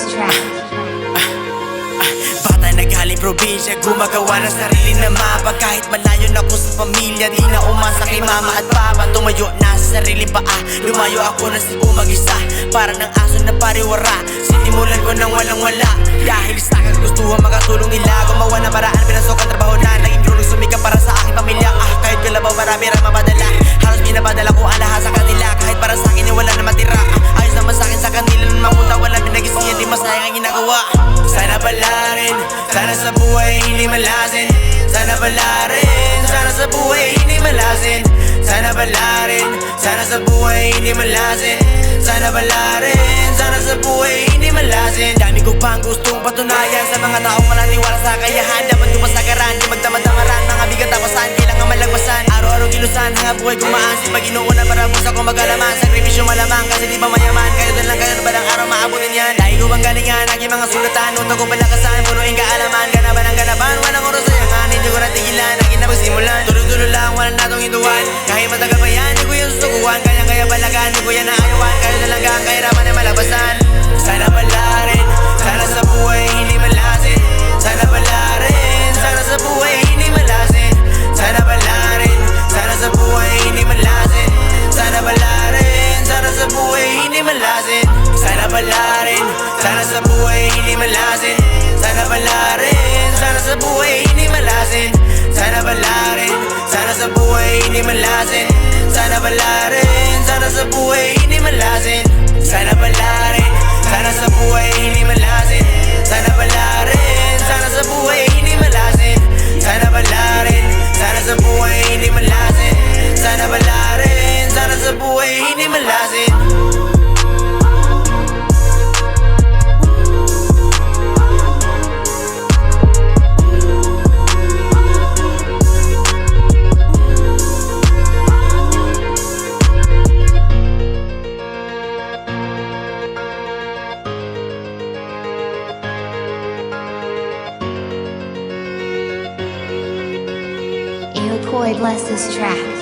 track. Bata na galing probinsya, gumagawa ng sarili na mapa. Kahit malayo na ko sa pamilya, di na umasa kay mama at papa. Tumayo na sa sarili paa, lumayo ako na Cebu mag-isa. Para ng aso na pariwara, sinimulan ko nang walang wala. Dahil sa kagustuhan makatulong nila, gumawa na paraan, pinasok ang trabaho na naging krulong sumika para sa aking pamilya. Kahit kalabaw marami rin mapadala, halos pinapadala ko ang lahat sa kanila. Kahit para sa akin wala na matira, ayos naman sa akin sa kanila nang mamunta. Wala pinag-isiyan, di masayang ang ginagawa. Sana pala rin, sana sa buhay hindi malasin. Sana pala rin, sana sa buhay hindi malasin. Sana pala rin, sana sa buhay hindi malasin. Sana pala rin, sana sa buhay hindi malasin. Dami ko pang gustong patunayan sa mga taong mananiwala sa kayahan. Dapat ko pasagaran, di magdamad-damaran. Mga bigat tapasan, kailangan malagpasan. Araw-araw kilusan, hanggang buhay kumaan. Si Pag-Ginoo na para mo sa kong magalaman. Sakripisyo malamang kasi di ba mayaman. Kaya doon lang kayo na balang araw maabutin yan. Dahil ko bang galingan, aking mga sulatan. Unta ko palakasan, punuin kaalaman. Ganaban ang ganaban, walang oras sa yangan. Hindi ko natigilan, aking napagsimulan. Tuloy-tuloy lang, walang natong hinduan. Kahit matagal pa yan, di ko yung susukuan. Kayang-kaya balagan, di ko yan naayawan. Kaya na lang ang kahirapan ay malabasan. Sana pala rin, sana sa buhay hindi malasin. Sana pala rin, sana sa buhay hindi malasin. Sana pala rin, sana sa buhay hindi malasin. Sana pala rin, sana sa buhay hindi malasin. Sana pala rin, sana sa buhay hindi malasin. Sana pala rin, sana sa buhay hindi malasin. Sana pala rin, sana sa buhay hindi malasin. Sana pala rin, sana sa buhay hindi malasin. Sana pala rin, sana sa buhay hindi malasin. Sana pala rin, sana sa buhay hindi malasin. Sana pala rin, sana sa buhay hindi malasin. Sana pala rin, sana sa buhay hindi malasin. Eopoid bless this track.